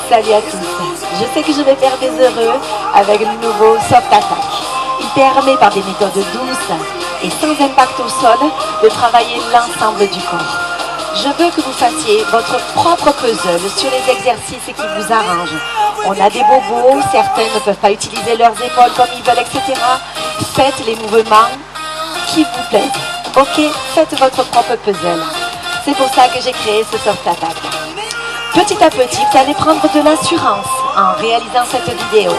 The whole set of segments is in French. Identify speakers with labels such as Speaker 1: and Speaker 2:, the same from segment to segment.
Speaker 1: Salut à tous. Je sais que je vais faire des heureux avec le nouveau Soft Attack. Il permet par des méthodes douces et sans impact au sol de travailler l'ensemble du corps. Je veux que vous fassiez votre propre puzzle sur les exercices qui vous arrangent. On a des bobos, certains ne peuvent pas utiliser leurs épaules comme ils veulent, etc. Faites les mouvements qui vous plaisent. Ok, faites votre propre puzzle. C'est pour ça que j'ai créé ce Soft Attack. Petit à petit, vous allez prendre de l'assurance en réalisant cette vidéo.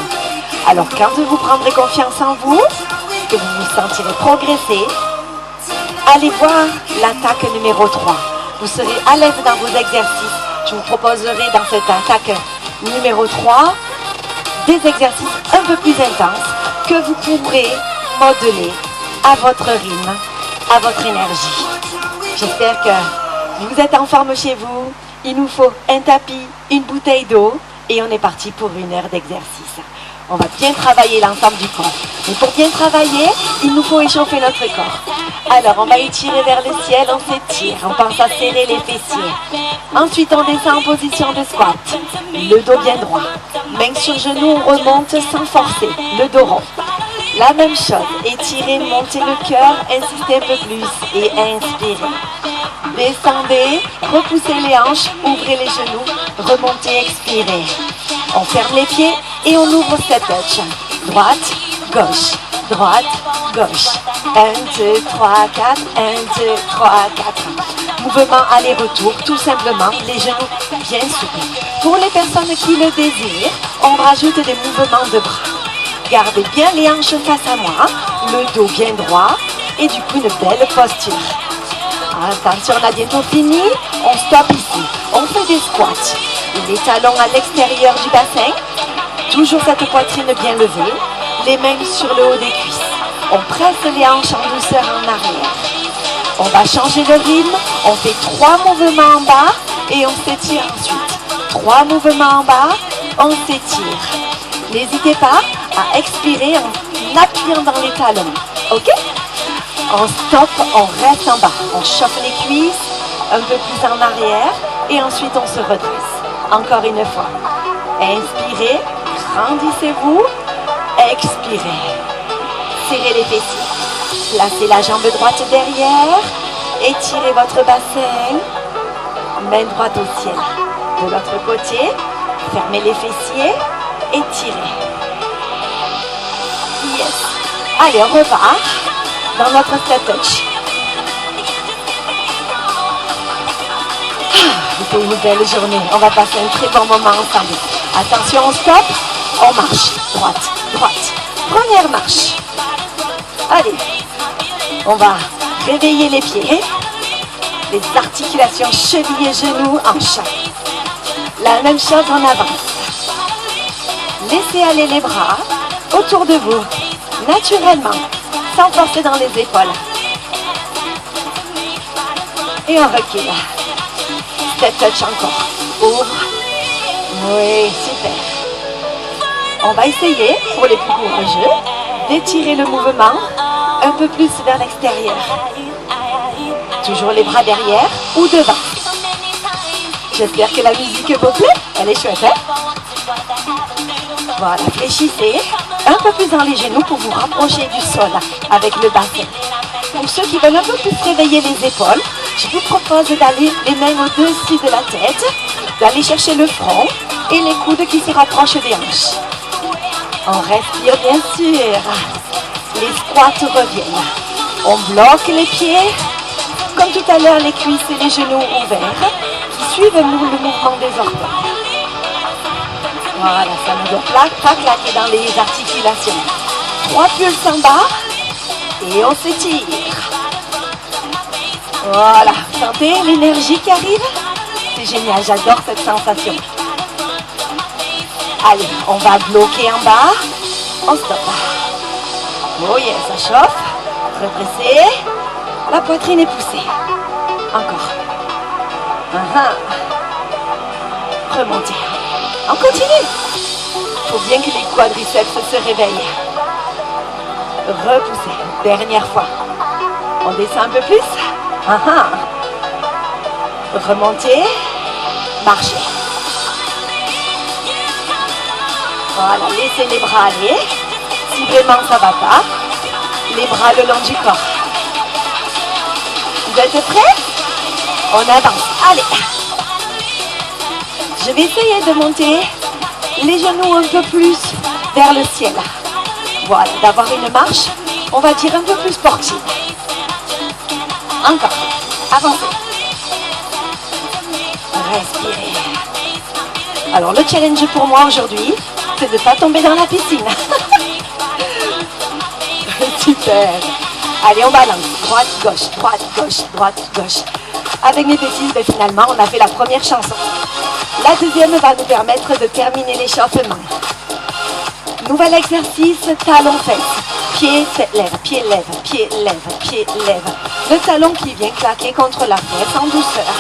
Speaker 1: Alors quand vous prendrez confiance en vous, que vous vous sentirez progresser, allez voir l'attaque numéro 3. Vous serez à l'aise dans vos exercices. Je vous proposerai dans cette attaque numéro 3 des exercices un peu plus intenses que vous pourrez modeler à votre rythme, à votre énergie. J'espère que vous êtes en forme chez vous. Il nous faut un tapis, une bouteille d'eau et on est parti pour 1 heure d'exercice. On va bien travailler l'ensemble du corps. Mais pour bien travailler, il nous faut échauffer notre corps. Alors, on va étirer vers le ciel, on s'étire. On pense à serrer les fessiers. Ensuite, on descend en position de squat. Le dos bien droit. Main sur genou, on remonte sans forcer. Le dos rond. La même chose. Étirez, montez le cœur, insistez un peu plus et inspirez. Descendez, repoussez les hanches, ouvrez les genoux, remontez, expirez. On ferme les pieds et on ouvre cette touch. Droite, gauche, droite, gauche. 1, 2, 3, 4, 1, 2, 3, 4. Mouvement aller-retour, tout simplement, les genoux bien souples. Pour les personnes qui le désirent, on rajoute des mouvements de bras. Gardez bien les hanches face à moi, le dos bien droit et du coup une belle posture. Attention, on a bientôt fini. On stoppe ici. On fait des squats. Les talons à l'extérieur du bassin. Toujours cette poitrine bien levée. Les mains sur le haut des cuisses. On presse les hanches en douceur en arrière. On va changer le rythme. On fait 3 mouvements en bas et on s'étire ensuite. 3 mouvements en bas, on s'étire. N'hésitez pas à expirer en appuyant dans les talons. Ok ? On stoppe, on reste en bas. On chauffe les cuisses, un peu plus en arrière et ensuite on se redresse. Encore une fois. Inspirez, grandissez-vous, expirez. Serrez les fessiers. Placez la jambe droite derrière. Étirez votre bassin. Main droite au ciel. De l'autre côté, fermez les fessiers. Étirez. Yes. Allez, on repart dans notre step touch. C'était une belle journée. On va passer un très bon moment ensemble. Attention, on stop. On marche. Droite, droite. Première marche. Allez. On va réveiller les pieds. Les articulations chevilles, genoux, hanches. La même chose en avant. Laissez aller les bras autour de vous. Naturellement. Sans forcer dans les épaules. Et on recule. Step touch encore. Ouvre. Oui, super. On va essayer, pour les plus courageux, d'étirer le mouvement un peu plus vers l'extérieur. Toujours les bras derrière ou devant. J'espère que la musique vous plaît. Elle est chouette, hein? Voilà, fléchissez un peu plus dans les genoux pour vous rapprocher du sol avec le bassin. Pour ceux qui veulent un peu plus réveiller les épaules, je vous propose d'aller les mains au-dessus de la tête, d'aller chercher le front et les coudes qui se rapprochent des hanches. On respire bien sûr. Les squats reviennent. On bloque les pieds, comme tout à l'heure les cuisses et les genoux ouverts, qui suivent le mouvement des orteils. Voilà, ça ne doit pas claquer dans les articulations. 3 pulses en bas et on s'étire. Voilà, sentez l'énergie qui arrive? C'est génial, j'adore cette sensation. Allez, on va bloquer en bas. On stoppe. Oh yeah, ça chauffe. Redressez. La poitrine est poussée. Encore. Remontez. On continue. Il faut bien que les quadriceps se réveillent. Repoussez. Dernière fois. On descend un peu plus. Remontez. Marchez. Voilà, laissez les bras aller. Si vraiment ça va pas, les bras le long du corps. Vous êtes prêts? On avance. Allez. Je vais essayer de monter les genoux un peu plus vers le ciel. Voilà, d'avoir une marche, on va dire un peu plus sportive. Encore. Avancez. Respirez. Alors le challenge pour moi aujourd'hui, c'est de ne pas tomber dans la piscine. Super. Allez, on balance. Droite, gauche, droite, gauche, droite, gauche. Avec mes bêtises, ben, finalement, on a fait la première chanson. La deuxième va nous permettre de terminer l'échauffement. Nouvel exercice, talon-fesse. Pied, lève, pied, lève, pied, lève, pied, lève. Le talon qui vient claquer contre la fesse en douceur.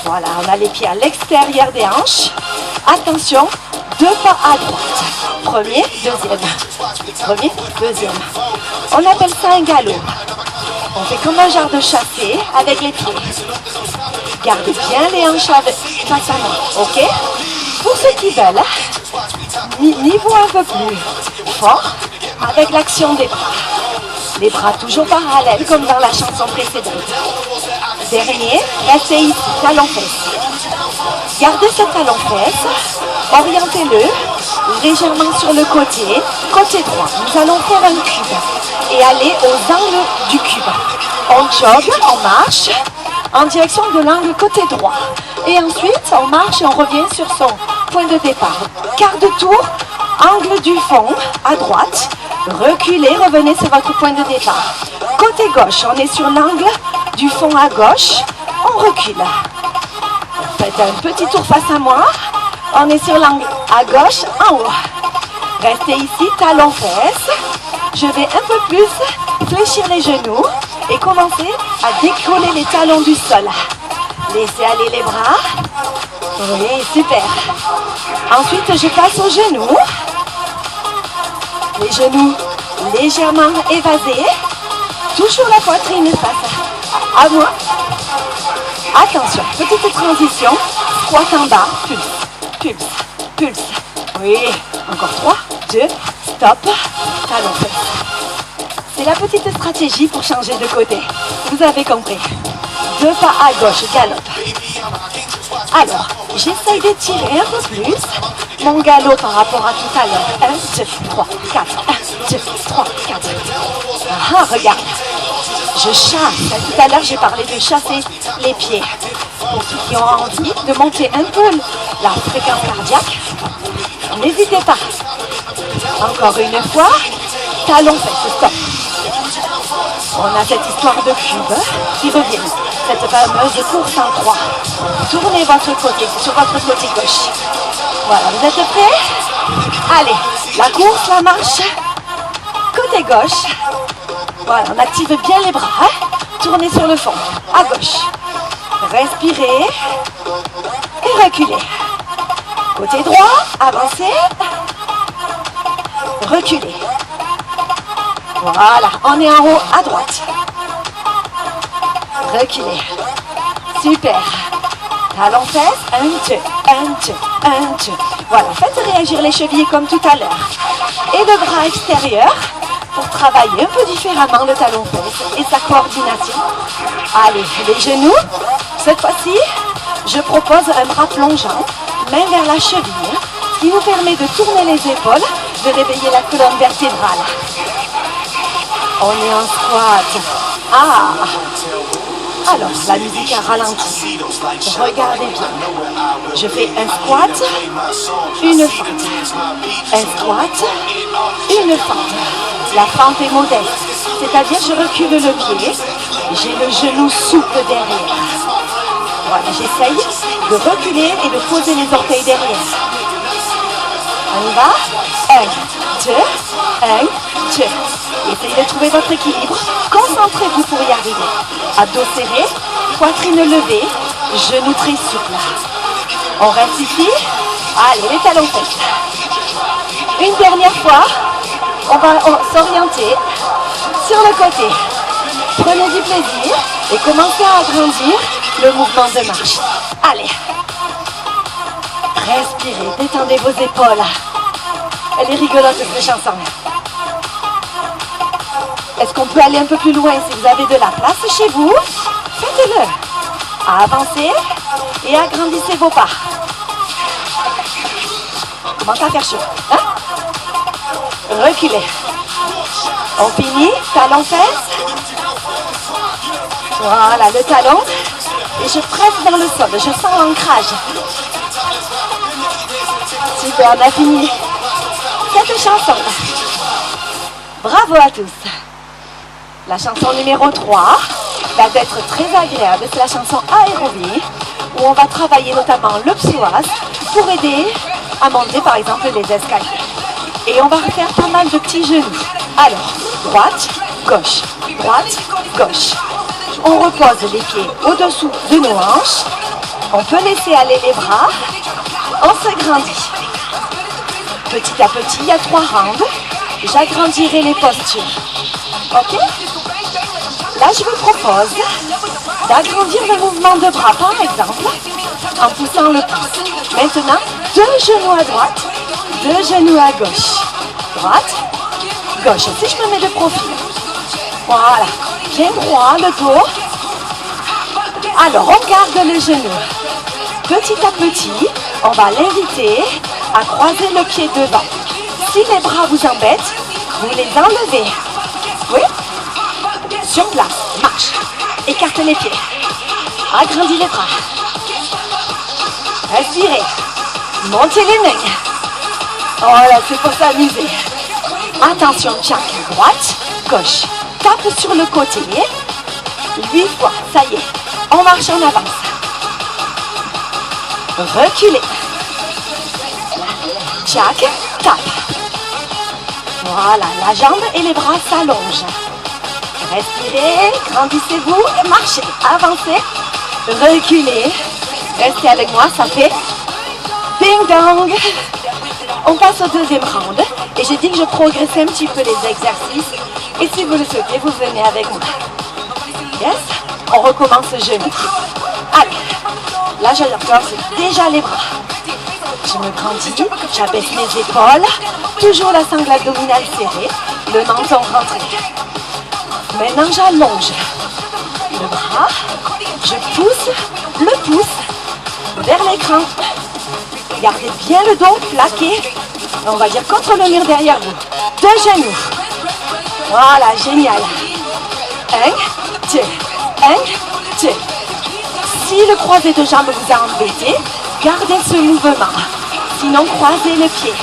Speaker 1: Voilà, on a les pieds à l'extérieur des hanches. Attention, 2 pas à droite. Premier, deuxième. Premier, deuxième. On appelle ça un galop. On fait comme un genre de chassé avec les pieds. Gardez bien les hanches face à moi, ok? Pour ceux qui veulent, niveau un peu plus fort avec l'action des bras. Les bras toujours parallèles comme dans la chanson précédente. Dernier, restez ici, talon-fesse. Gardez ce talon-fesse, orientez-le légèrement sur le côté droit. Nous allons faire un cube et aller aux angles du cube. On jogue, on marche en direction de l'angle côté droit. Et ensuite, on marche et on revient sur son point de départ. Quart de tour, angle du fond à droite. Reculez, revenez sur votre point de départ. Côté gauche, on est sur l'angle du fond à gauche. On recule. Faites un petit tour face à moi. On est sur l'angle à gauche, en haut. Restez ici, talon-fesse. Je vais un peu plus fléchir les genoux et commencer à décoller les talons du sol. Laissez aller les bras. Oui, super. Ensuite, je passe aux genoux. Les genoux légèrement évasés. Toujours la poitrine face à moi. Attention, petite transition. Squat en bas, pulse, pulse, pulse. Oui, encore 3, 2, stop, talon fesse. C'est la petite stratégie pour changer de côté. Vous avez compris. 2 pas à gauche, galope. Alors, j'essaye d'étirer un peu plus mon galop par rapport à tout à l'heure. 1, 2, 3, 4. 1, 2, 3, 4. Ah, regarde. Je chasse. Tout à l'heure, j'ai parlé de chasser les pieds. Pour ceux qui ont envie de monter un peu la fréquence cardiaque, n'hésitez pas. Encore une fois, talon fesse, stop. On a cette histoire de cube qui revient. Cette fameuse course en 3. Tournez votre côté, sur votre côté gauche. Voilà, vous êtes prêts? Allez, la course, la marche. Côté gauche. Voilà, on active bien les bras. Tournez sur le fond, à gauche. Respirez et reculez. Côté droit, avancez. Reculez. Voilà, on est en haut à droite. Reculez. Super. Talon fesse, 1, 2, 1, 2, 1, 2. Voilà, faites réagir les chevilles comme tout à l'heure. Et le bras extérieur pour travailler un peu différemment le talon fesse et sa coordination. Allez, les genoux. Cette fois-ci, je propose un bras plongeant, main vers la cheville, ce qui vous permet de tourner les épaules, de réveiller la colonne vertébrale. On est en squat. Ah! Alors, la musique a ralenti. Regardez bien. Je fais un squat, une fente. Un squat, une fente. La fente est modeste, c'est-à-dire je recule le pied, j'ai le genou souple derrière. Voilà, j'essaye de reculer et de poser les orteils derrière. On y va? 1, 2, 1, 2. Essayez de trouver votre équilibre. Concentrez-vous pour y arriver. Abdos serrés, poitrine levée, genoux très souples. On reste ici. Allez, les talons fesses. Une dernière fois, on va s'orienter sur le côté. Prenez du plaisir et commencez à agrandir le mouvement de marche. Allez. Respirez, détendez vos épaules. Elle est rigolote cette chanson. Est-ce qu'on peut aller un peu plus loin si vous avez de la place chez vous? Faites-le. Avancez et agrandissez vos pas. Commencez à faire chaud. Hein? Reculez. On finit. Talon fesse. Voilà, le talon. Et je presse vers le sol. Je sens l'ancrage. Super, on a fini cette chanson. Bravo à tous. La chanson numéro 3 va être très agréable. C'est la chanson Aérobie, où on va travailler notamment le psoas pour aider à monter par exemple les escaliers. Et on va faire pas mal de petits genoux. Alors, droite, gauche, droite, gauche. On repose les pieds au-dessous de nos hanches. On peut laisser aller les bras. On s'agrandit. Petit à petit, il y a 3 rounds. J'agrandirai les postures. Ok? Là, je vous propose d'agrandir le mouvement de bras, par exemple, en poussant le pouce. Maintenant, 2 genoux à droite, 2 genoux à gauche. Droite, gauche. Si je me mets de profil. Voilà. Bien droit, le dos. Alors, on garde les genoux. Petit à petit, on va l'inviter à croiser le pied devant. Si les bras vous embêtent, vous les enlevez. Oui? Sur place, marche. Écarte les pieds. Agrandis les bras. Respirez. Montez les mains. Oh là, c'est pour s'amuser. Attention, tchac, droite, gauche. Tape sur le côté. 8 fois, ça y est. On marche en avance. Reculez. Tchac, tape. Voilà, la jambe et les bras s'allongent. Respirez, grandissez-vous, marchez, avancez, reculez. Restez avec moi, ça fait ding dong. On passe au deuxième round. Et j'ai dit que je progressais un petit peu les exercices. Et si vous le souhaitez, vous venez avec moi. Yes? On recommence le genou. Allez, là je force déjà les bras. Je me grandis, j'abaisse mes épaules, toujours la sangle abdominale serrée, le menton rentré. Maintenant j'allonge le bras, je pousse le pouce vers l'écran. Gardez bien le dos plaqué, on va dire contre le mur derrière vous. 2 genoux. Voilà, génial. 1, 2, 1, 2. Si le croisé de jambes vous a embêté, gardez ce mouvement. Sinon, croisez le pied.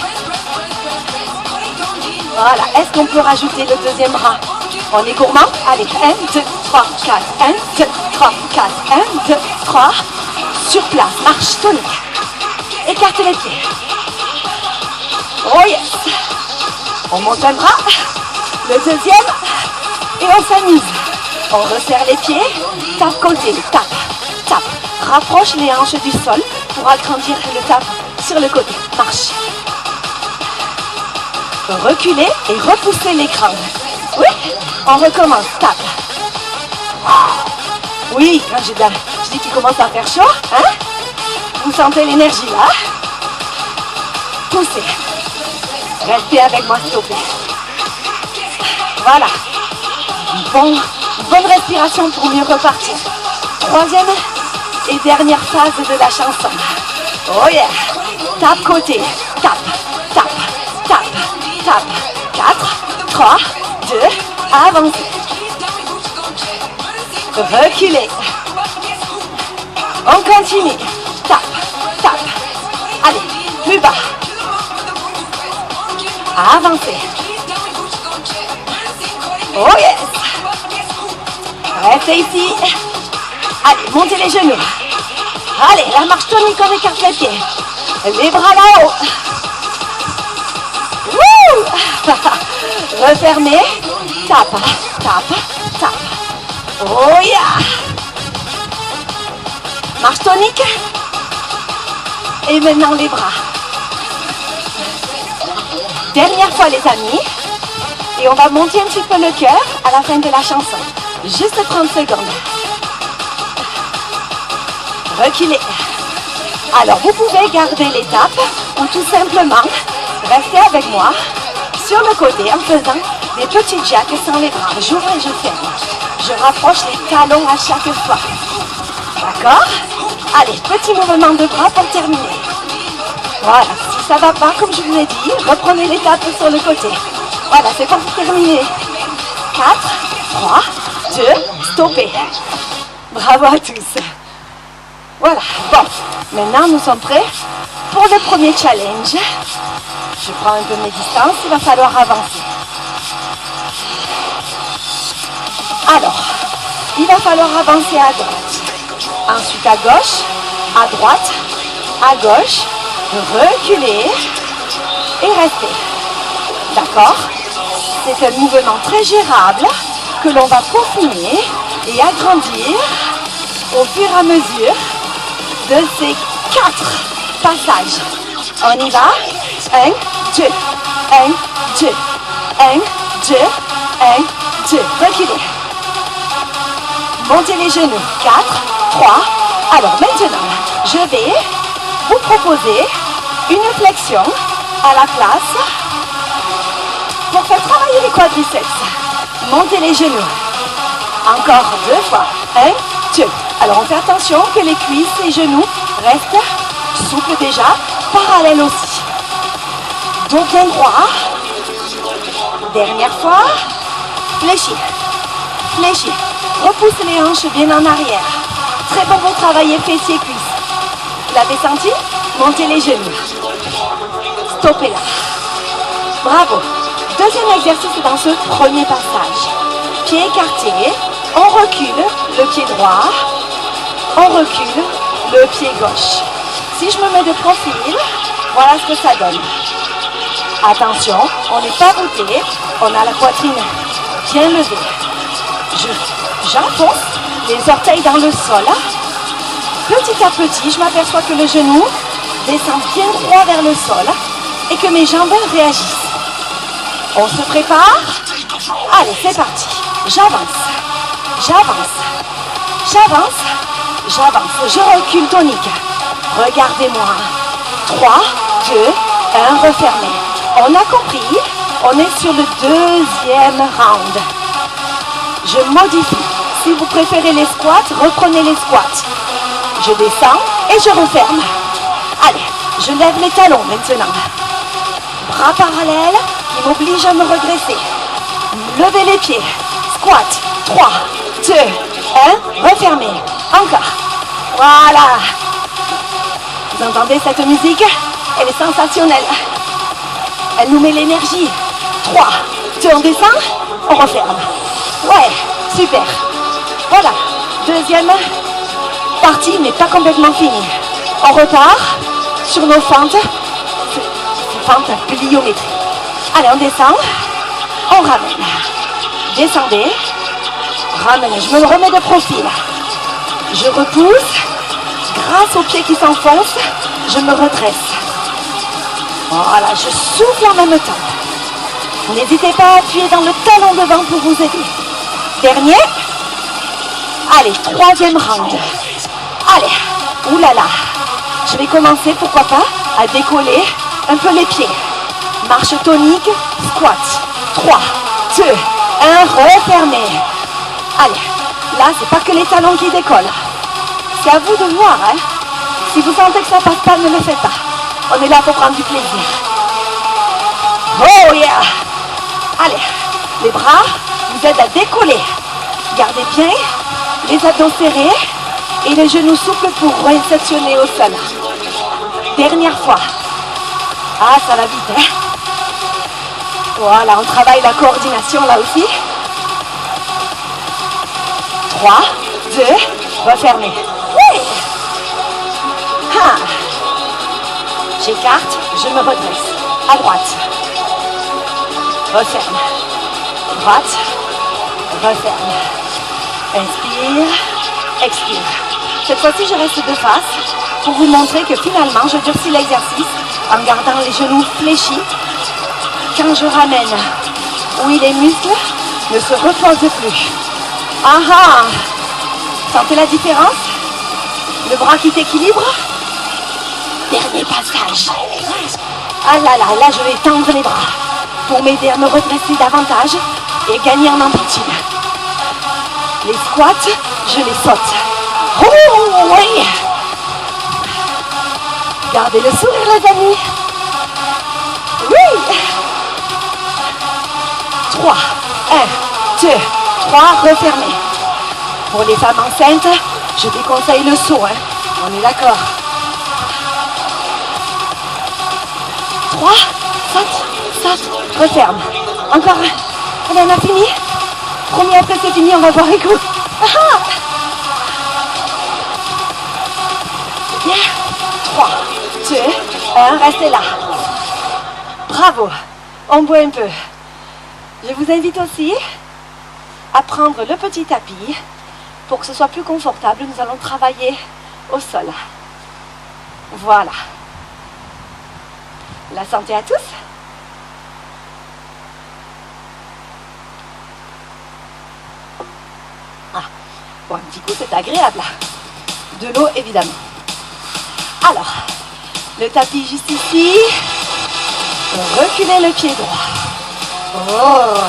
Speaker 1: Voilà. Est-ce qu'on peut rajouter le deuxième bras? On est gourmand? Allez. 1, 2, 3, 4. 1, 2, 3, 4. 1, 2, 3. Sur place. Marche tonique. Écartez les pieds. Oh yes. On monte un bras. Le deuxième. Et on s'amuse. On resserre les pieds. Tape côté. Tape. Tape. Rapproche les hanches du sol pour agrandir le tape sur le côté. Marche. Reculez et repoussez l'écran. Oui, on recommence. Tape. Oui, quand je dis qu'il commence à faire chaud, hein? Vous sentez l'énergie là? Poussez. Restez avec moi s'il vous plaît. Voilà. Une bonne respiration pour mieux repartir. Troisième et dernière phase de la chanson. Oh yeah. Tape côté. Tape. Tape. Tape. Tape. 4, 3, 2, avancez. Reculez. On continue. Tape. Tape. Allez, plus bas. Avancez. Oh yes. Restez ici. Allez, montez les genoux. Allez, la marche tonique, on écarte les pieds. Les bras là-haut. Refermez. Tape, tape, tape. Oh yeah. Marche tonique. Et maintenant les bras. Dernière fois les amis. Et on va monter un petit peu le cœur à la fin de la chanson. Juste 30 secondes. Reculez. Alors vous pouvez garder l'étape ou tout simplement Restez avec moi sur le côté en faisant des petits jacks sans les bras. J'ouvre et je ferme. Je rapproche les talons à chaque fois. D'accord? Allez, petit mouvement de bras pour terminer. Voilà, si ça ne va pas, comme je vous l'ai dit, reprenez l'étape sur le côté. Voilà, c'est pour terminer. 4, 3, 2, stoppez. Bravo à tous. Voilà, bon, maintenant nous sommes prêts pour le premier challenge. Je prends un peu mes distances, il va falloir avancer. Alors, il va falloir avancer à droite, ensuite à gauche, à droite, à gauche, reculer et rester. D'accord? C'est un mouvement très gérable que l'on va peaufiner et agrandir au fur et à mesure de ces 4 passages. On y va? 1, 2, 1, 2, 1, 2, 1, 2. Reculez. Montez les genoux. 4, 3. Alors maintenant, je vais vous proposer une flexion à la place pour faire travailler les quadriceps. Montez les genoux. Encore 2 fois. 1, 2. Alors on fait attention que les cuisses et genoux restent souples déjà, parallèles aussi. Dos bien droit. Dernière fois. Fléchis. Fléchis. Repousse les hanches bien en arrière. Très bon pour travailler fessiers et cuisses. Vous l'avez senti? Montez les genoux. Stoppez là. Bravo. Deuxième exercice dans ce premier passage. Pied écarté. On recule le pied droit. On recule le pied gauche. Si je me mets de profil, voilà ce que ça donne. Attention, on n'est pas voûté, on a la poitrine bien levée. J'enfonce les orteils dans le sol. Petit à petit, je m'aperçois que le genou descend bien droit vers le sol et que mes jambes réagissent. On se prépare. Allez, c'est parti. J'avance, j'avance, j'avance, j'avance. Je recule tonique. Regardez-moi. 3, 2, 1, refermez. On a compris, on est sur le deuxième round. Je modifie. Si vous préférez les squats, reprenez les squats. Je descends et je referme. Allez, je lève les talons maintenant. Bras parallèles qui m'obligent à me redresser. Levez les pieds. Squat. 3, 2, 1, refermez. Encore. Voilà. Vous entendez cette musique? Elle est sensationnelle. Elle nous met l'énergie. 3, 2, on descend, on referme. Ouais, super. Voilà, deuxième partie n'est pas complètement finie. On repart sur nos fentes. Fentes pliométriques. Allez, on descend, on ramène. Descendez, ramenez. Je me remets de profil. Je repousse. Grâce aux pieds qui s'enfoncent, je me redresse. Voilà, je souffle en même temps. N'hésitez pas à appuyer dans le talon devant pour vous aider. Dernier. Allez, troisième round. Allez, oulala. Je vais commencer, pourquoi pas, à décoller un peu les pieds. Marche tonique, squat. 3, 2, 1, refermez. Allez, là, c'est pas que les talons qui décollent. C'est à vous de voir, hein. Si vous sentez que ça passe pas, ne le faites pas. On est là pour prendre du plaisir. Oh yeah! Allez, les bras vous aident à décoller. Gardez bien les abdos serrés et les genoux souples pour réceptionner au sol. Dernière fois. Ah, ça va vite, hein? Voilà, on travaille la coordination là aussi. 3, 2, refermez. Oui! Ah. J'écarte, je me redresse. À droite. Referme. Droite. Referme. Inspire. Expire. Cette fois-ci, je reste de face pour vous montrer que finalement, je durcis l'exercice en gardant les genoux fléchis. Quand je ramène, oui, les muscles ne se reposent plus. Ah ah! Sentez la différence? Le bras qui s'équilibre. Dernier passage. Ah là là, là je vais tendre les bras pour m'aider à me redresser davantage et gagner en amplitude. Les squats, je les saute. Oh oui! Gardez le sourire les amis. Oui! 3, 1, 2, 3, refermez. Pour les femmes enceintes, je déconseille le saut, hein. On est d'accord. 3, saute, referme. Encore un. Allez, on a fini. Promis, après c'est fini, on va voir les coups. Bien. 3, 2, 1, restez là. Bravo. On boit un peu. Je vous invite aussi à prendre le petit tapis. Pour que ce soit plus confortable, nous allons travailler au sol. Voilà. La santé à tous. Ah, bon, un petit coup, c'est agréable là. De l'eau, évidemment. Alors, le tapis juste ici. Reculez le pied droit. Oh.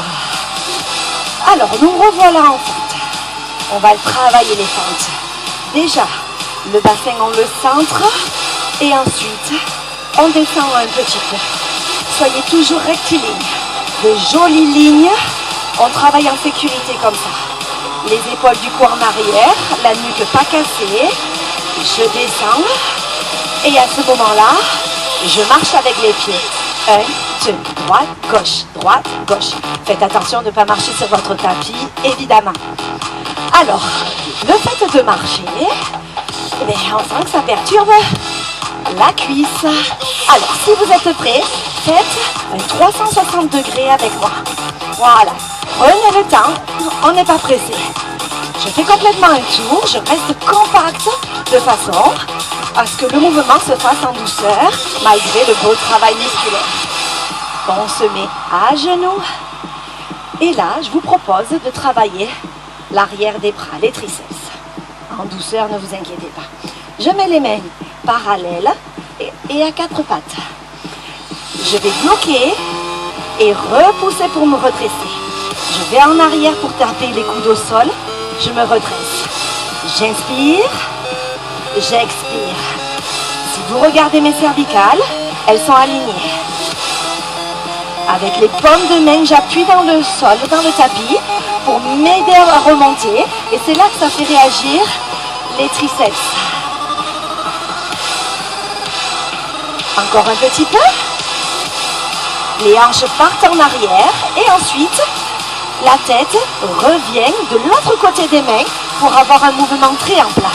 Speaker 1: Alors, nous revoilà en fente. On va travailler les fentes. Déjà, le bassin, on le centre. Et ensuite, on descend un petit peu. Soyez toujours rectiligne. De jolies lignes. On travaille en sécurité comme ça. Les épaules du cou en arrière. La nuque pas cassée. Je descends. Et à ce moment-là, je marche avec les pieds. 1, 2, droite, gauche. Faites attention de ne pas marcher sur votre tapis, évidemment. Alors, le fait de marcher, eh bien, on sent que ça perturbe la cuisse. Alors, si vous êtes prêts, faites un 360 degrés avec moi. Voilà. Prenez le temps, on n'est pas pressé. Je fais complètement un tour, je reste compact de façon à ce que le mouvement se fasse en douceur, malgré le beau travail musculaire. On se met à genoux. Et là, je vous propose de travailler l'arrière des bras, les triceps. En douceur, ne vous inquiétez pas. Je mets les mains parallèles et à quatre pattes. Je vais bloquer et repousser pour me redresser. Je vais en arrière pour taper les coudes au sol. Je me redresse. J'inspire, j'expire. Si vous regardez mes cervicales, elles sont alignées. Avec les paumes de main, j'appuie dans le sol, dans le tapis, pour m'aider à remonter. Et c'est là que ça fait réagir les triceps. Encore un petit peu. Les hanches partent en arrière. Et ensuite, la tête revient de l'autre côté des mains pour avoir un mouvement triangle.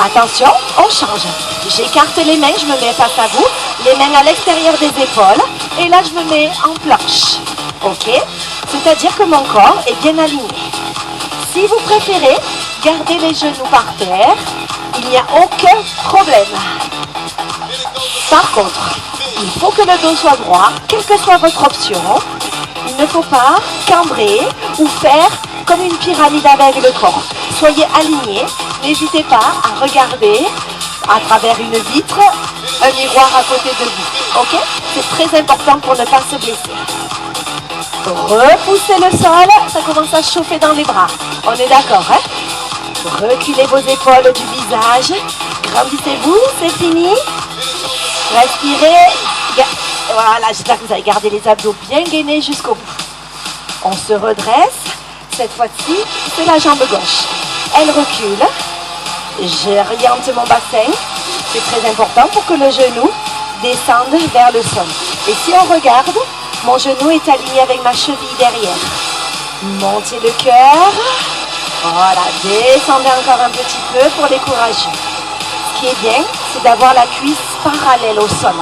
Speaker 1: Attention, on change. J'écarte les mains, je me mets face à vous. Les mains à l'extérieur des épaules. Et là, je me mets en planche. Ok? C'est-à-dire que mon corps est bien aligné. Si vous préférez, gardez les genoux par terre. Il n'y a aucun problème. Par contre, il faut que le dos soit droit, quelle que soit votre option. Il ne faut pas cambrer ou faire comme une pyramide avec le corps. Soyez alignés. N'hésitez pas à regarder à travers une vitre un miroir à côté de vous. Ok? C'est très important pour ne pas se blesser. Repoussez le sol. Ça commence à chauffer dans les bras. On est d'accord, hein? Reculez vos épaules du visage. Grandissez-vous. C'est fini. Respirez. Voilà, j'espère que vous avez gardé les abdos bien gainés jusqu'au bout. On se redresse. Cette fois-ci, c'est la jambe gauche. Elle recule. J'oriente mon bassin. C'est très important pour que le genou descende vers le sol. Et si on regarde, mon genou est aligné avec ma cheville derrière. Montez le cœur. Voilà, descendez encore un petit peu pour les courageux. Ce qui est bien, c'est d'avoir la cuisse parallèle au sol.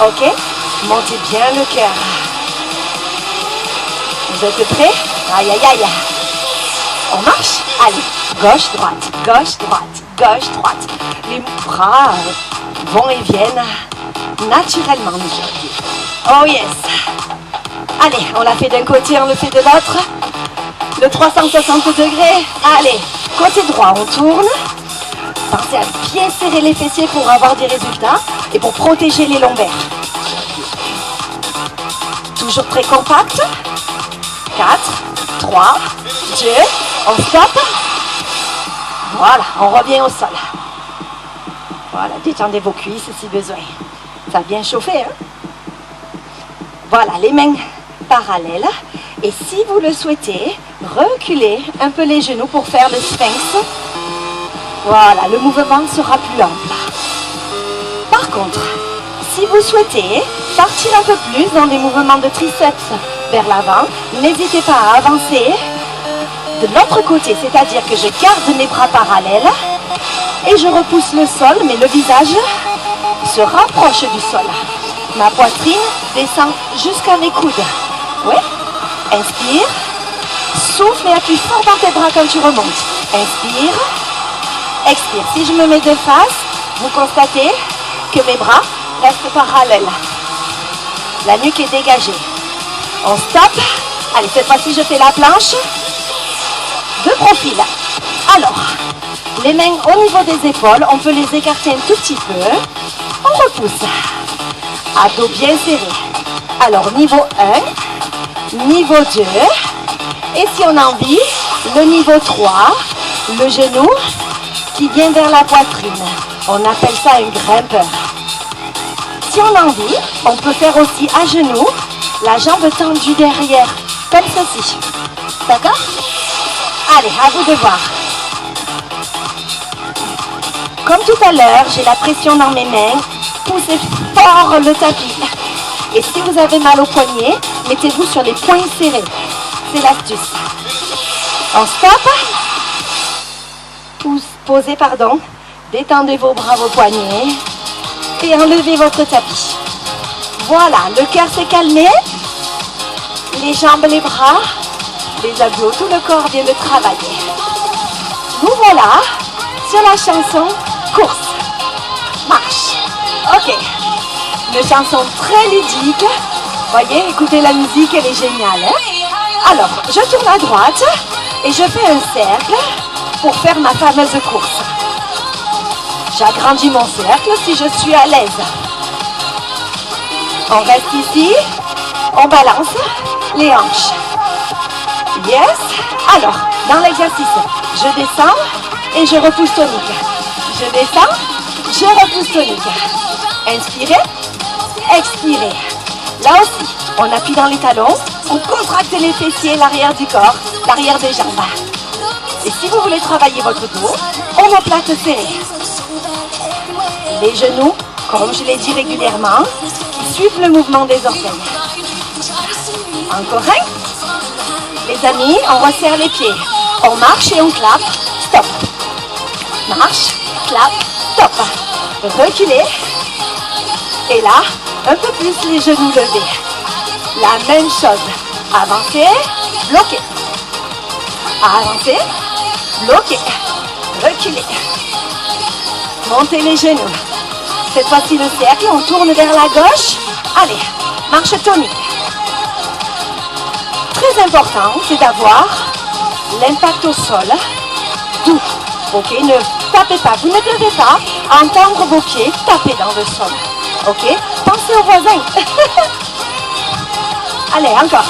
Speaker 1: Ok? Montez bien le cœur. Vous êtes prêts? Aïe, aïe, aïe. On marche? Allez, gauche, droite, gauche, droite, gauche, droite. Les bras vont et viennent naturellement. Oh yes. Allez, on l'a fait d'un côté, on le fait de l'autre. Le 360 degrés. Allez, côté droit, on tourne. Pensez à bien serrer les fessiers pour avoir des résultats et pour protéger les lombaires. Toujours très compact. 4, 3, 2, on stoppe. Voilà, on revient au sol. Voilà, détendez vos cuisses si besoin. Ça a bien chauffé, hein? Voilà, les mains parallèles. Et si vous le souhaitez, reculez un peu les genoux pour faire le sphinx. Voilà, le mouvement sera plus ample. Par contre, si vous souhaitez partir un peu plus dans des mouvements de triceps vers l'avant, n'hésitez pas à avancer de l'autre côté, c'est-à-dire que je garde mes bras parallèles et je repousse le sol, mais le visage se rapproche du sol. Ma poitrine descend jusqu'à mes coudes. Oui. Inspire. Souffle et appuie fort dans tes bras quand tu remontes. Inspire. Expire. Si je me mets de face, vous constatez que mes bras restent parallèles. La nuque est dégagée. On stoppe. Allez, cette fois-ci, je fais la planche. De profil. Alors, les mains au niveau des épaules, on peut les écarter un tout petit peu. On repousse. Abdos bien serrés. Alors, niveau 1, niveau 2. Et si on a envie, le niveau 3, le genou qui vient vers la poitrine. On appelle ça un grimpeur. Si on a envie, on peut faire aussi à genoux, la jambe tendue derrière, comme ceci. D'accord? Allez, à vous de voir. Comme tout à l'heure, j'ai la pression dans mes mains. Poussez fort le tapis. Et si vous avez mal au poignet, mettez-vous sur les poings serrés. C'est l'astuce. On stoppe. Posez, pardon. Détendez vos bras, vos poignets. Et enlevez votre tapis. Voilà, le cœur s'est calmé. Les jambes, les bras, les abdos, tout le corps vient de travailler. Nous voilà sur la chanson course. Marche. Ok. Une chanson très ludique. Voyez, écoutez la musique, elle est géniale. Hein? Alors, je tourne à droite et je fais un cercle pour faire ma fameuse course. J'agrandis mon cercle si je suis à l'aise. On reste ici, on balance les hanches. Yes. Alors, dans l'exercice, je descends et je repousse tonique. Je descends, je repousse tonique. Inspirez, expirez. Là aussi, on appuie dans les talons, on contracte les fessiers, l'arrière du corps, l'arrière des jambes. Et si vous voulez travailler votre dos, omoplate serrée. Les genoux, comme je l'ai dit régulièrement, qui suivent le mouvement des orteils. Encore un. Les amis, on resserre les pieds. On marche et on clappe. Stop. Marche, clap, stop. Reculez. Et là, un peu plus les genoux levés. La même chose. Avancez, bloquez. Avancez, bloquez. Reculez. Montez les genoux. Cette fois-ci, le cercle, on tourne vers la gauche. Allez, marche tonique. Très important, c'est d'avoir l'impact au sol doux. Ok, ne tapez pas. Vous ne devez pas entendre vos pieds taper dans le sol. Ok, pensez aux voisins. Allez, encore.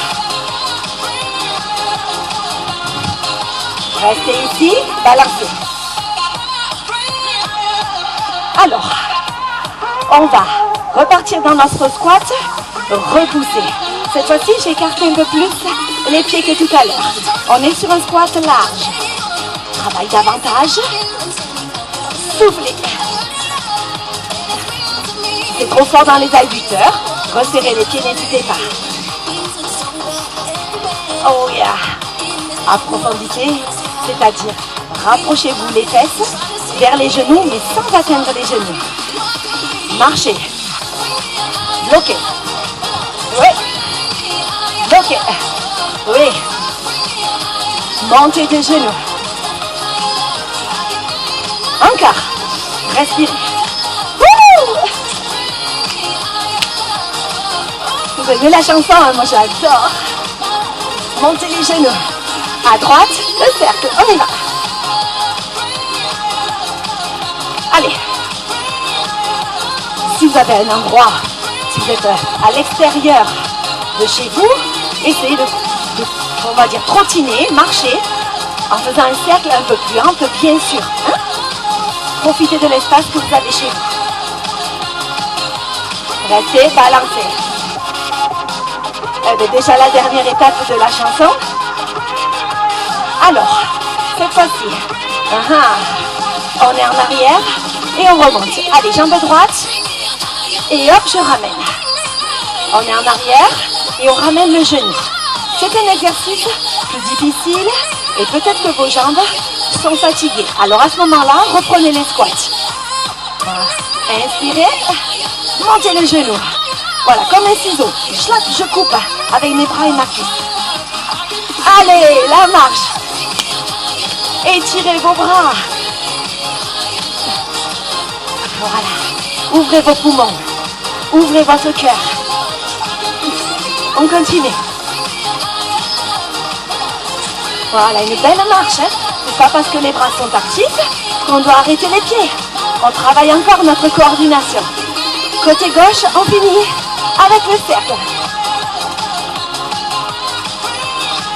Speaker 1: Restez ici, balancez. Alors, on va repartir dans notre squat, repousser. Cette fois-ci, j'écarte un peu plus les pieds que tout à l'heure. On est sur un squat large. Travail davantage. Soufflez. C'est trop fort dans les adducteurs. Resserrez les pieds, n'hésitez pas. Oh yeah. Approfondissez, c'est-à-dire rapprochez-vous les fesses vers les genoux, mais sans atteindre les genoux. Marchez. Bloquez. Oui. Bloquez. Oui. Montez des genoux. Encore. Respirez. Wouh! Vous aimez la chanson, hein? Moi j'adore. Montez les genoux. À droite, le cercle. On y va. Allez. Si vous avez un endroit, si vous êtes à l'extérieur de chez vous, essayez de on va dire, trottiner, marcher, en faisant un cercle un peu plus ample, bien sûr. Hein? Profitez de l'espace que vous avez chez vous. Restez balancés. Eh bien, déjà la dernière étape de la chanson. Alors, cette fois-ci, on est en arrière et on remonte. Allez, jambe droite et hop, je ramène. On est en arrière et on ramène le genou. C'est un exercice plus difficile et peut-être que vos jambes sont fatiguées. Alors à ce moment-là, reprenez les squats. Voilà. Inspirez, montez le genou. Voilà, comme un ciseau. Je coupe avec mes bras et ma cuisse. Allez, la marche. Étirez vos bras. Voilà. Ouvrez vos poumons. Ouvrez votre cœur. On continue. Voilà, une belle marche. Hein? C'est pas parce que les bras sont actifs qu'on doit arrêter les pieds. On travaille encore notre coordination. Côté gauche, on finit avec le cercle.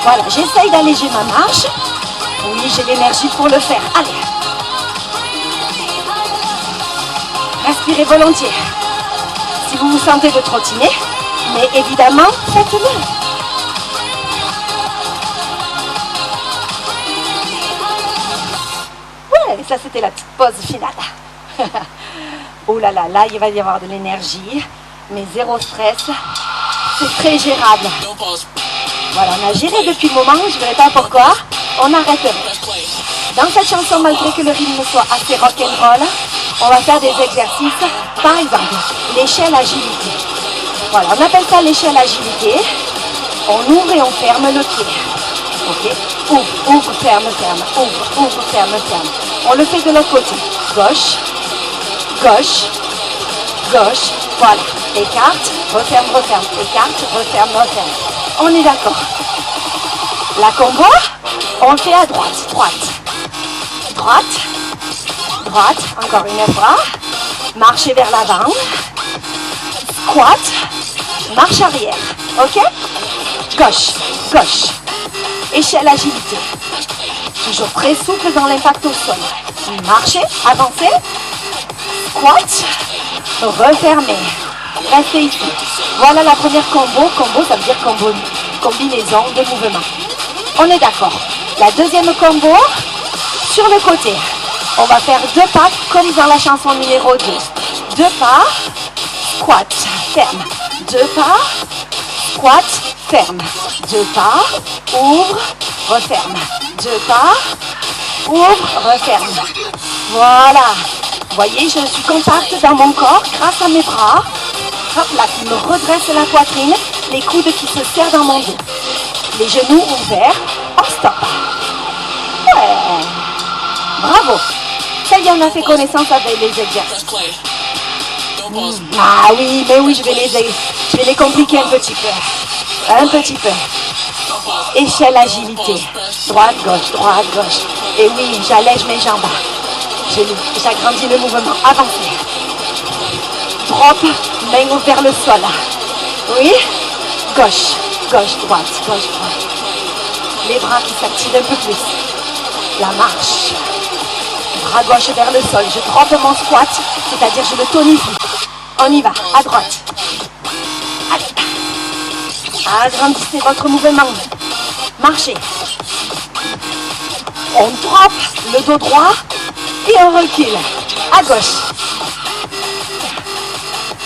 Speaker 1: Voilà, j'essaye d'alléger ma marche. Oui, j'ai l'énergie pour le faire. Allez. Respirez volontiers. Si vous vous sentez de trottiner, mais évidemment, faites-le. Ouais, ça c'était la petite pause finale. Oh là là, là il va y avoir de l'énergie, mais zéro stress. C'est très gérable. Voilà, on a géré depuis le moment, je ne verrai pas pourquoi. On arrêterait. Dans cette chanson, malgré que le rythme soit assez rock'n'roll, on va faire des exercices. Par exemple, l'échelle agilité. Voilà, on appelle ça l'échelle agilité. On ouvre et on ferme le pied. Ok? Ouvre, ferme, ferme. Ouvre, ferme, ferme. On le fait de l'autre côté. Gauche, gauche, gauche. Voilà. Écarte, referme, referme. Écarte, referme, referme. On est d'accord. La combo, on le fait à droite, droite. Droite, droite. Encore une fois. Marchez vers l'avant. Squat. Marche arrière. Ok? Gauche, gauche. Échelle agilité. Toujours très souple dans l'impact au sol. Marchez, avancez. Squat. Refermez. Restez ici. Voilà la première combo. Combo, ça veut dire combinaison de mouvements. On est d'accord. La deuxième combo, sur le côté. On va faire 2 pas comme dans la chanson numéro 2. 2 pas, squat, ferme. 2 pas, squat, ferme. 2 pas, ouvre, referme. 2 pas, ouvre, referme. Voilà. Vous voyez, je suis compacte dans mon corps grâce à mes bras. Hop là, qui me redresse la poitrine. Les coudes qui se serrent dans mon dos. Les genoux ouverts. Hop, stop. Ouais. Bravo. Ça y est, on a fait connaissance avec les exercices. Ah oui, mais oui, je vais les compliquer un petit peu. Un petit peu. Échelle agilité. Droite, gauche, droite, gauche. Et oui, j'allège mes jambes. J'agrandis le mouvement. Avancez. Drop, main vers le sol. Oui. Gauche, gauche, droite, gauche, droite. Les bras qui s'activent un peu plus. La marche. Bras gauche vers le sol. Je drop mon squat, c'est-à-dire je le tonifie. On y va, à droite. Allez. Agrandissez votre mouvement. Marchez. On drop le dos droit et on recule. À gauche.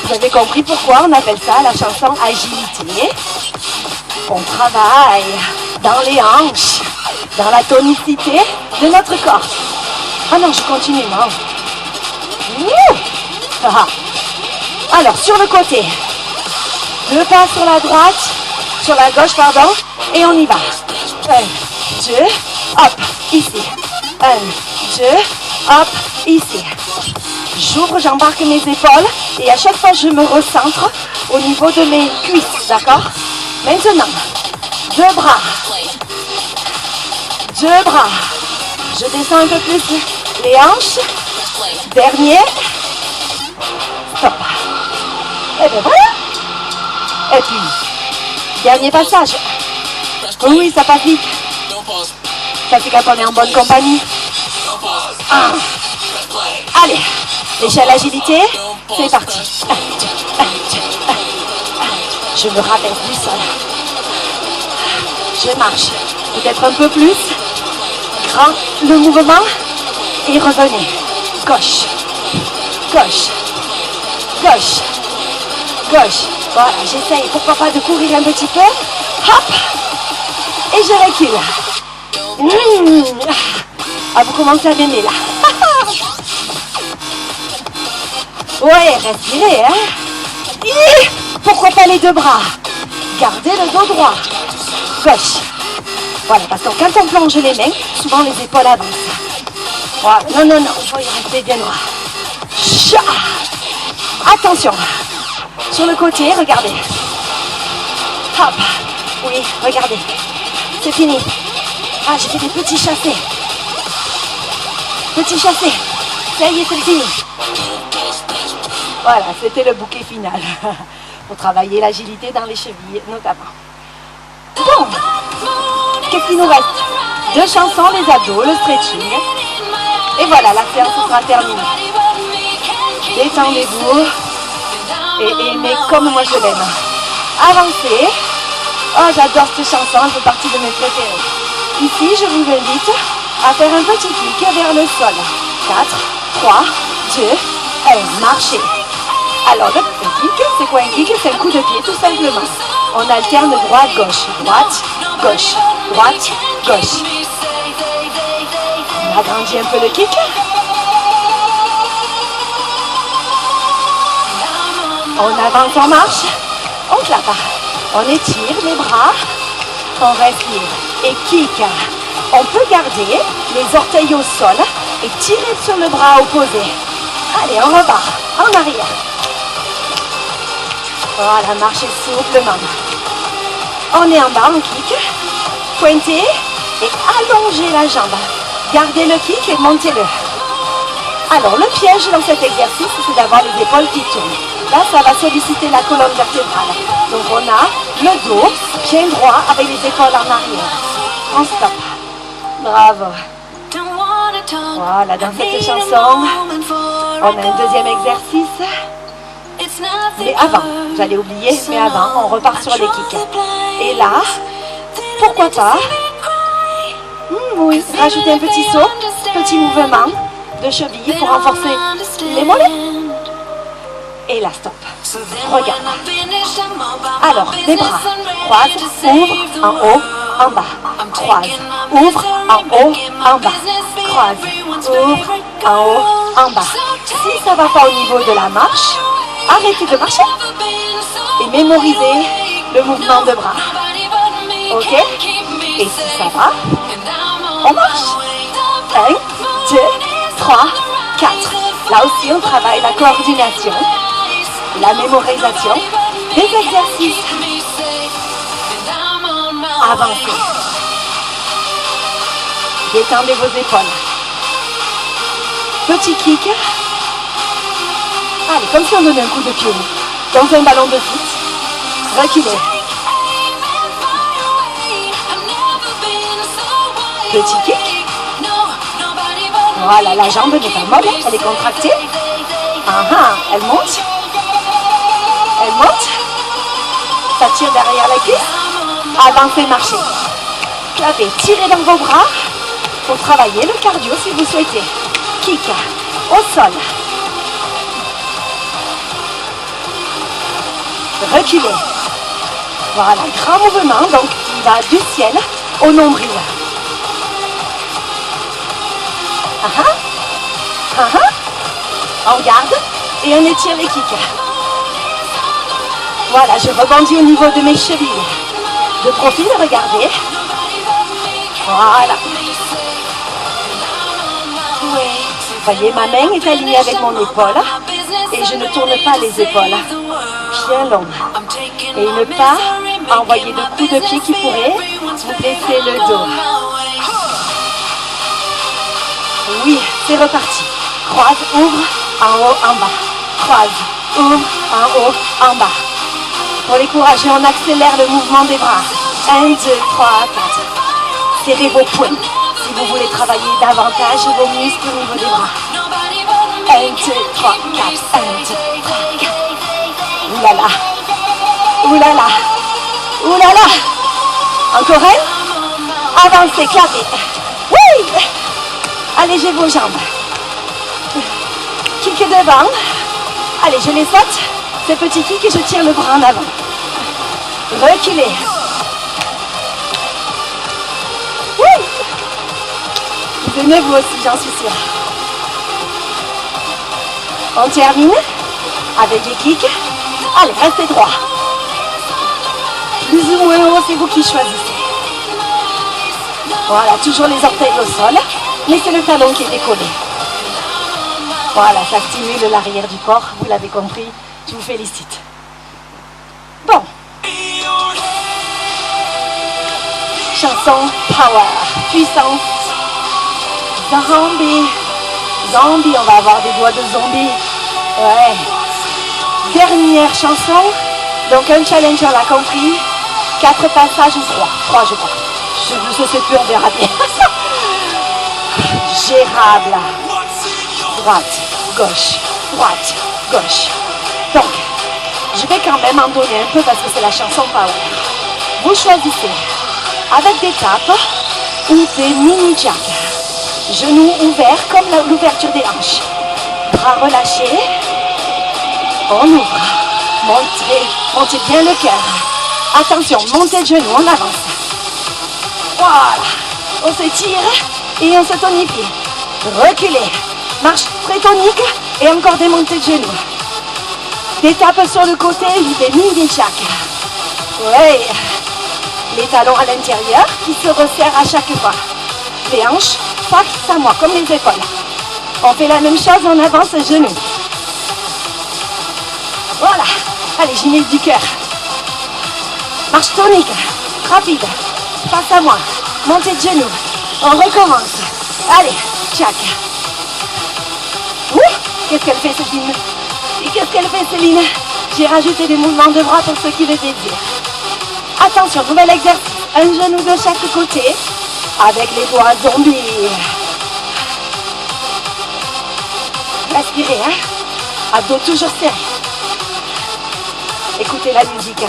Speaker 1: Vous avez compris pourquoi on appelle ça la chanson agilité. On travaille dans les hanches, dans la tonicité de notre corps. Ah non, je continue, non. Alors, sur le côté. 2 pas sur la droite, sur la gauche, pardon, et on y va. 1, 2, hop, ici. 1, 2, hop, ici. J'ouvre, j'embarque mes épaules et à chaque fois je me recentre au niveau de mes cuisses, d'accord? Maintenant, 2 bras. 2 bras. Je descends un peu plus les hanches. Dernier. Stop. Et bien voilà. Et puis, Dernier passage. Oui, ça passe vite. Ça fait qu'on est en bonne compagnie. Allez, l'échelle agilité, c'est parti. Je me rabaisse du sol. Je marche. Peut-être un peu plus. Grand le mouvement. Et revenez. Gauche. Gauche. Gauche. Gauche. Voilà, j'essaye, pourquoi pas, de courir un petit peu. Hop. Et je recule. Ah, vous commencez à m'aimer là. Ouais, respirez, hein. Et pourquoi pas les deux bras. Gardez le dos droit. Gauche. Voilà, parce que quand on plonge les mains, souvent les épaules avancent. Voilà. Non, non, non, il faut y rester bien droit. Attention. Sur le côté, regardez. Hop. Oui, regardez. C'est fini. Ah, j'ai fait des petits chassés. Petits chassés. Ça y est, c'est fini. Voilà, c'était le bouquet final. Pour travailler l'agilité dans les chevilles, notamment. Bon. Qu'est-ce qu'il nous reste? 2 chansons, les abdos, le stretching. Et voilà, la séance sera terminée. Détendez-vous. Et aimez comme moi je l'aime. Avancez. Oh, j'adore cette chanson, elle fait partie de mes préférées. Ici, je vous invite à faire un petit kick vers le sol. 4, 3, 2, 1, marchez. Alors, le kick, c'est quoi un kick? C'est un coup de pied, tout simplement. On alterne droite, gauche, droite, gauche. On agrandit un peu le kick. On avance en marche, on clappe, on étire les bras, on respire et kick. On peut garder les orteils au sol et tirer sur le bras opposé. Allez, on repart, en arrière. Voilà, marchez souplement. On est en bas, on kick, pointez et allongez la jambe. Gardez le kick et montez-le. Alors, le piège dans cet exercice, c'est d'avoir les épaules qui tournent. Là, ça va solliciter la colonne vertébrale. Donc, on a le dos bien droit avec les épaules en arrière. On stop. Bravo. Voilà, dans cette chanson, on a un deuxième exercice. Mais avant, j'allais oublier, mais avant, on repart sur les kicks. Et là, pourquoi pas, oui, rajouter un petit saut, petit mouvement de cheville pour renforcer les mollets. Et là, stop. Regarde. Alors, les bras. Croise, ouvre, en haut, en bas. Croise, ouvre, en haut, en bas. Croise, ouvre, en haut, en bas. Si ça ne va pas au niveau de la marche, arrêtez de marcher et mémorisez le mouvement de bras. Ok? Et si ça va, on marche. 1, 2, 3, 4. Là aussi, on travaille la coordination, la mémorisation des exercices. Avancez. Détendez vos épaules. Petit kick. Allez, comme si on donnait un coup de pied dans un ballon de foot. Reculez. Petit kick. Voilà, la jambe n'est pas molle, elle est contractée. Elle monte. Elle monte. Ça tire derrière la cuisse. Avancez, marchez. Clavez, tirez dans vos bras pour travailler le cardio si vous souhaitez. Kick au sol. Reculez. Voilà, grand mouvement, donc il va du ciel au nombril. On garde et on étire les kicks. Voilà, je rebondis au niveau de mes chevilles. De profil, regardez. Voilà. Voyez, ma main est alignée avec mon épaule et je ne tourne pas les épaules. Bien long. Et ne pas envoyer de coups de pied qui pourraient vous blesser le dos. Oui, c'est reparti. Croise, ouvre, en haut, en bas. Croise, ouvre, en haut, en bas. Pour les courageux, on accélère le mouvement des bras. 1, 2, 3, 4. Serrez vos poings. Si vous voulez travailler davantage vos muscles au niveau des bras. 1, 2, 3, 4. 1, 2, 3, 4. Oulala. Oulala. Oulala. Encore un. Avancez, clapez. Oui. Allégez vos jambes. Kick devant. Allez, je les saute. Ces petits kicks et je tire le bras en avant. Reculez. Oui. Vous aimez vous aussi, j'en suis sûre. On termine avec les kicks. Allez, restez droit. Plus ou moins haut, c'est vous qui choisissez. Voilà, toujours les orteils au sol, mais c'est le talon qui est décollé. Voilà, ça stimule l'arrière du corps, vous l'avez compris, je vous félicite. Bon. Chanson power, puissance. Zombie. Zombie, on va avoir des doigts de zombie. Ouais. Dernière chanson. Donc un challenge, on l'a compris. 4 passages ou 3. 3 je crois. Je ne sais plus, on verra bien. Gérable. Droite, gauche, droite, gauche. Donc, je vais quand même en donner un peu parce que c'est la chanson power. Vous choisissez avec des tapes ou des mini jacks. Genoux ouverts comme l'ouverture des hanches. Bras relâchés. On ouvre. Montez bien le cœur. Attention, montez le genou, on avance. Voilà. On s'étire et on se tonifie. Reculez. Marche très tonique et encore des montées de genoux. Des tapes sur le côté ou des mini jacks. Oui. Les talons à l'intérieur qui se resserrent à chaque fois. Les hanches face à moi, comme les épaules. On fait la même chose, on avance le genou. Voilà. Allez, j'y mets du cœur. Marche tonique, rapide. Face à moi. Montée de genoux. On recommence. Allez, jack. Qu'est-ce qu'elle fait, Céline? Et qu'est-ce qu'elle fait, Céline? J'ai rajouté des mouvements de bras pour ceux qui le désirent. Attention, nouvel exercice. Un genou de chaque côté avec les doigts zombies. Respirez, hein? Abdos toujours serrés. Écoutez la musique.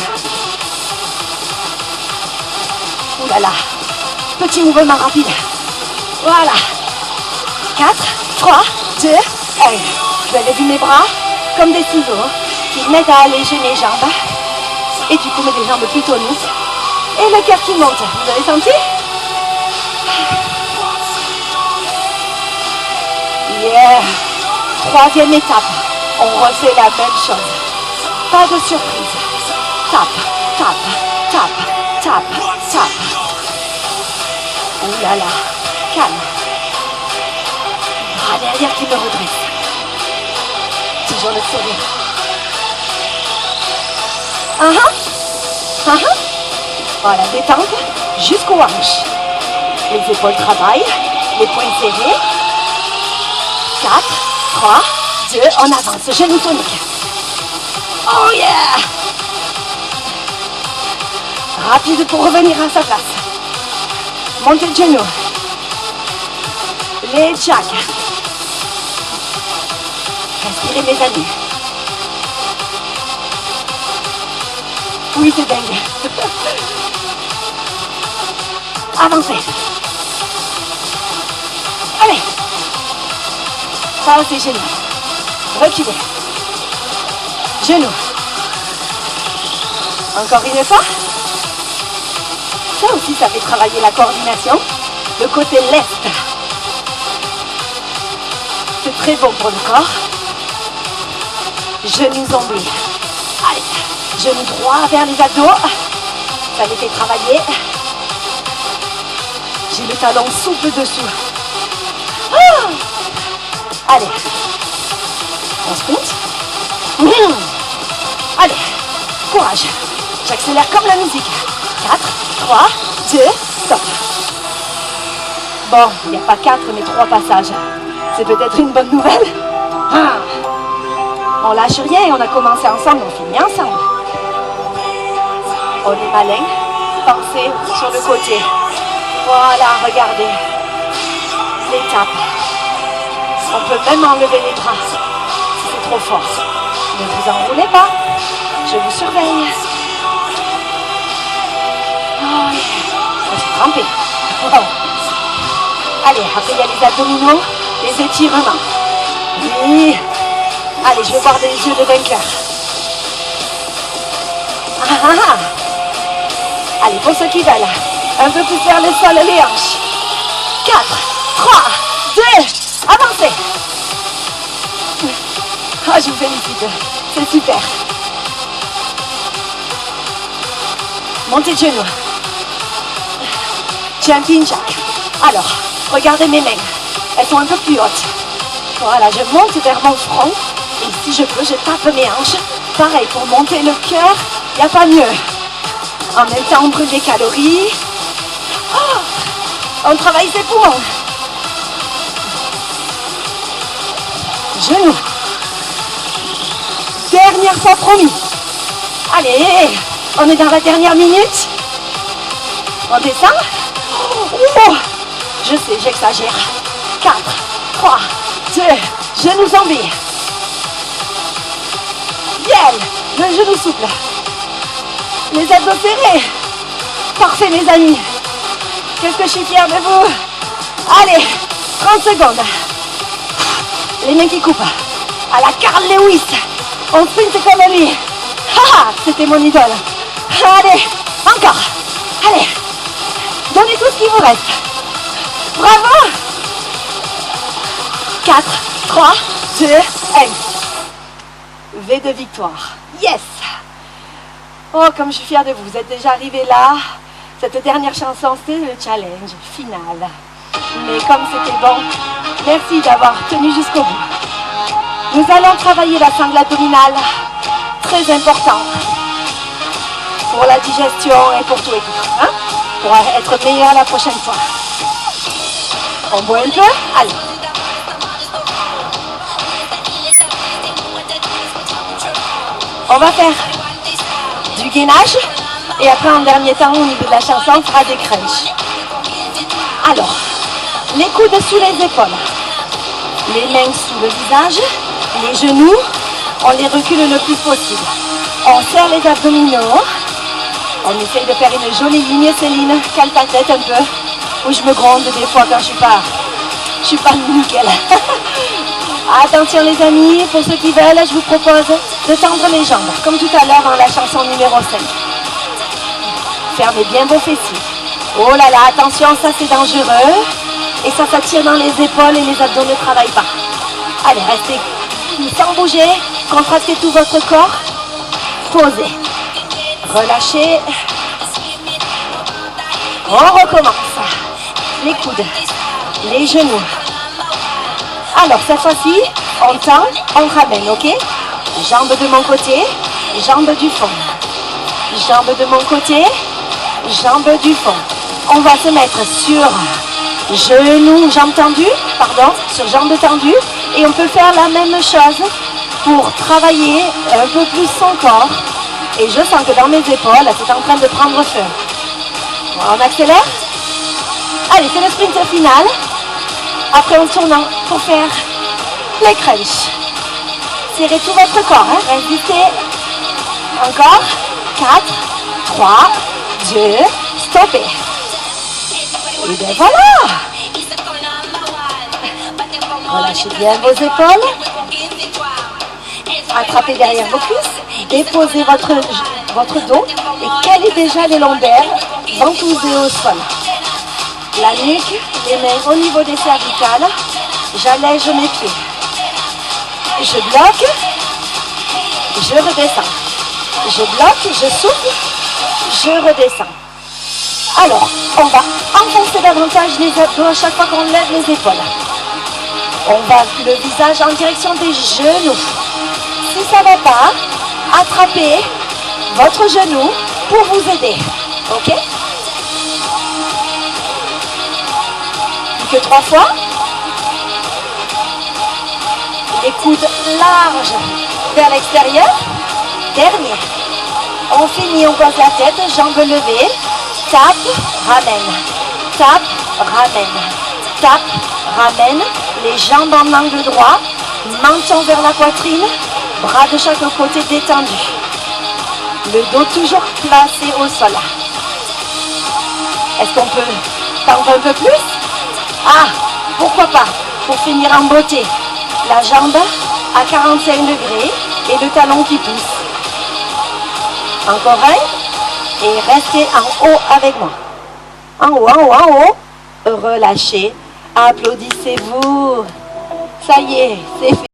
Speaker 1: Ouh là là. Petit mouvement rapide. Voilà. 4, 3, 2, 1. Vous avez vu mes bras comme des ciseaux qui m'aident à alléger mes jambes. Et du coup, mes jambes plus toniques. Et le cœur qui monte. Vous avez senti? Yeah. Troisième étape. On refait la même chose. Pas de surprise. Tape, tape, tape, tape, tape. Ouh là là. Calme. Bras derrière qui me redresse. Toujours le sourire. Voilà, détente jusqu'aux hanches. Les épaules travaillent, les poings serrés. 4, 3, 2, on avance. Genou tonique. Oh yeah! Rapide pour revenir à sa place. Montez le genou. Les jacks. Respirez mes amis. Oui, c'est dingue. Avancez. Allez. Ça, c'est génial. Reculez. Genoux. Encore une fois. Ça aussi, ça fait travailler la coordination. Le côté lest. C'est très bon pour le corps. Genoux zombie. Allez. Genou droit vers les abdos. Ça les fait travailler. J'ai le talon souple dessous. Ah! Allez. On sprint. Allez. Courage. J'accélère comme la musique. 4, 3, 2, stop. Bon, il n'y a pas 4 mais 3 passages. C'est peut-être une bonne nouvelle. On lâche rien et on a commencé ensemble, on finit ensemble. On est malin. Pensez sur le côté. Voilà, regardez. L'étape. On peut même enlever les bras si c'est trop fort. Ne vous enroulez pas. Je vous surveille. Oh, je suis trempée. Oh. Allez, après il y a les abdominaux, les étirements. Oui. Allez, je vais voir des yeux de vainqueur. Allez, pour ceux qui veulent, un peu plus vers le sol, les hanches. 4, 3, 2, avancez. Ah, je vous félicite, c'est super. Montez de genoux. Jumping jack. Alors, regardez mes mains. Elles sont un peu plus hautes. Voilà, je monte vers mon front. Et si je peux, je tape mes hanches. Pareil, pour monter le cœur, il n'y a pas mieux. En même temps, on brûle des calories. Oh, on travaille ses poumons. Genoux. Dernière fois promis. Allez, on est dans la dernière minute. On descend. Oh, je sais, j'exagère. 4, 3, 2, genoux tombés. Bien, le genou souple. Les abdos serrés. Parfait, mes amis. Qu'est-ce que je suis fière de vous. Allez, 30 secondes. Les mains qui coupent. À la Carl Lewis. On sprint comme lui. Haha, c'était mon idole. Allez, encore. Allez, donnez tout ce qui vous reste. Bravo. 4, 3, 2, 1. V de victoire. Yes. Oh, comme je suis fière de vous. Vous êtes déjà arrivés là. Cette dernière chanson, c'est le challenge final. Mais comme c'était bon, merci d'avoir tenu jusqu'au bout. Nous allons travailler la sangle abdominale. Très important. Pour la digestion et pour tout et tout. Hein? Pour être meilleur la prochaine fois. On boit un peu? Allez. On va faire du gainage et après en dernier temps au niveau de la chanson on fera des crunchs. Alors, les coudes sous les épaules, les mains sous le visage, les genoux, on les recule le plus possible. On serre les abdominaux, on essaye de faire une jolie ligne. Céline, cale ta tête un peu, où je me gronde des fois quand je suis pas nickel. Attention les amis, pour ceux qui veulent, je vous propose de tendre les jambes, comme tout à l'heure dans la chanson numéro 5. Fermez bien vos fessiers. Oh là là, attention, ça c'est dangereux. Et ça tire dans les épaules et les abdos ne travaillent pas. Allez, restez sans bouger, contractez tout votre corps. Posez. Relâchez. On recommence. Les coudes, les genoux. Alors, cette fois-ci, on tend, on ramène, ok? Jambes de mon côté, jambes du fond. Jambes de mon côté, jambes du fond. On va se mettre sur genoux, jambes tendues, pardon, sur jambes tendues. Et on peut faire la même chose pour travailler un peu plus son corps. Et je sens que dans mes épaules, c'est en train de prendre feu. On accélère. Allez, c'est le sprint final. Après, on tourne pour faire les crunchs. Serrez tout votre corps. Hein. Résistez. Encore. 4, 3, 2, stoppez. Et bien voilà. Relâchez bien vos épaules. Attrapez derrière vos cuisses. Déposez votre dos. Et calez déjà les lombaires. Ventousez au sol. La nuque, les mains au niveau des cervicales. J'allège mes pieds. Je bloque. Je redescends. Je bloque, je souffle. Je redescends. Alors, on va enfoncer davantage les abdos à chaque fois qu'on lève les épaules. On va le visage en direction des genoux. Si ça ne va pas, attrapez votre genou pour vous aider. Ok? Que 3 fois. Les coudes larges vers l'extérieur. Dernier. On finit, on pose la tête, jambes levées. Tape, ramène. Tape, ramène. Tape, ramène. Les jambes en angle droit. Menton vers la poitrine. Bras de chaque côté détendus. Le dos toujours placé au sol. Est-ce qu'on peut tendre un peu plus? Ah, pourquoi pas? Pour finir en beauté. La jambe à 45 degrés et le talon qui pousse. Encore un. Et restez en haut avec moi. En haut, en haut, en haut. Relâchez. Applaudissez-vous. Ça y est, c'est fait.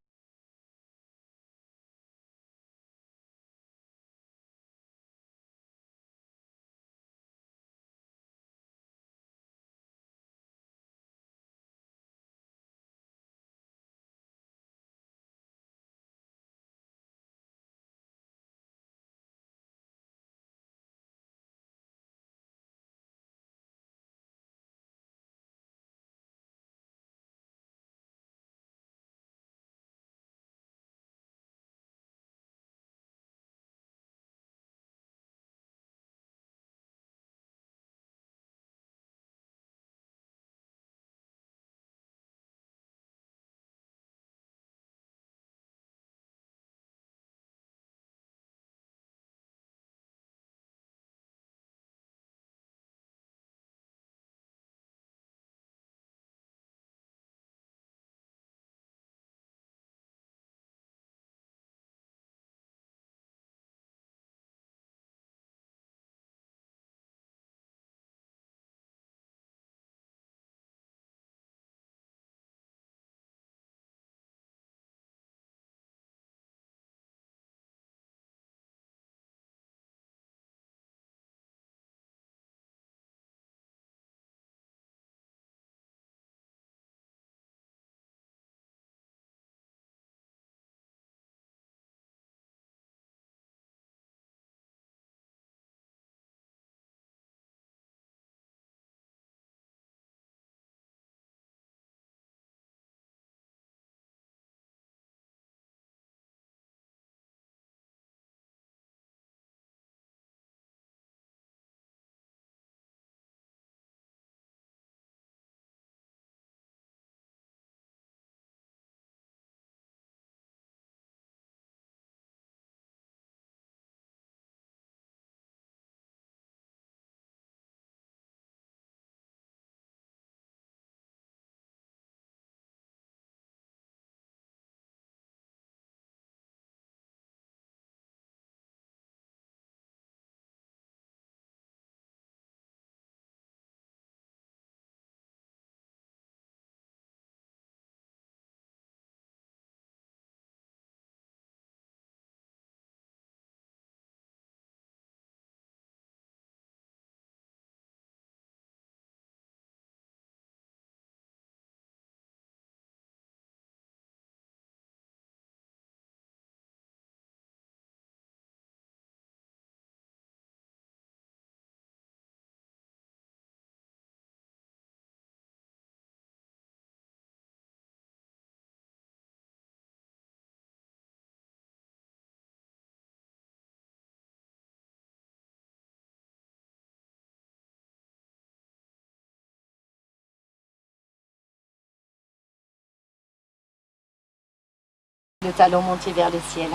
Speaker 1: Le talon monté vers le ciel.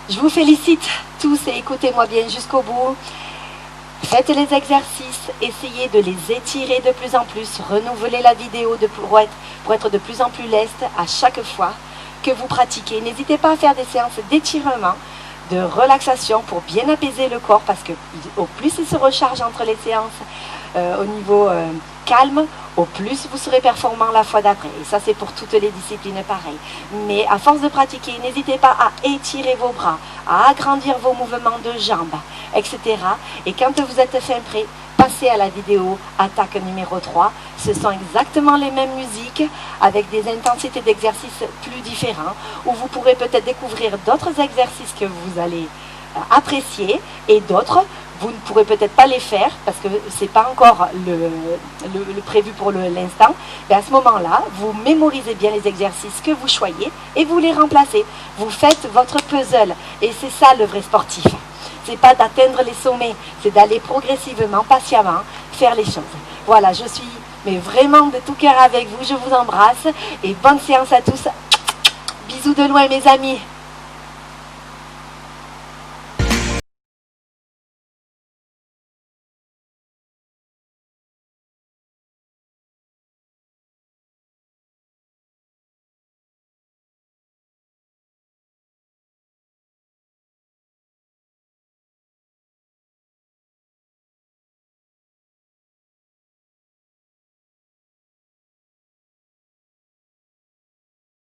Speaker 1: Je vous félicite tous et écoutez-moi bien jusqu'au bout. Faites les exercices, essayez de les étirer de plus en plus, renouvelez la vidéo pour être de plus en plus leste à chaque fois que vous pratiquez. N'hésitez pas à faire des séances d'étirement, de relaxation pour bien apaiser le corps parce que au plus il se recharge entre les séances au niveau calme, au plus vous serez performant la fois d'après. Et ça, c'est pour toutes les disciplines pareilles. Mais à force de pratiquer, n'hésitez pas à étirer vos bras, à agrandir vos mouvements de jambes, etc. Et quand vous êtes fin prêt, passez à la vidéo attaque numéro 3. Ce sont exactement les mêmes musiques avec des intensités d'exercices plus différents où vous pourrez peut-être découvrir d'autres exercices que vous allez apprécier et d'autres vous ne pourrez peut-être pas les faire parce que ce n'est pas encore le prévu pour l'instant. Mais à ce moment-là, vous mémorisez bien les exercices que vous choyez et vous les remplacez. Vous faites votre puzzle et c'est ça le vrai sportif. c'est pas d'atteindre les sommets, c'est d'aller progressivement, patiemment, faire les choses. Voilà, je suis mais vraiment de tout cœur avec vous, je vous embrasse et bonne séance à tous. Bisous de loin mes amis.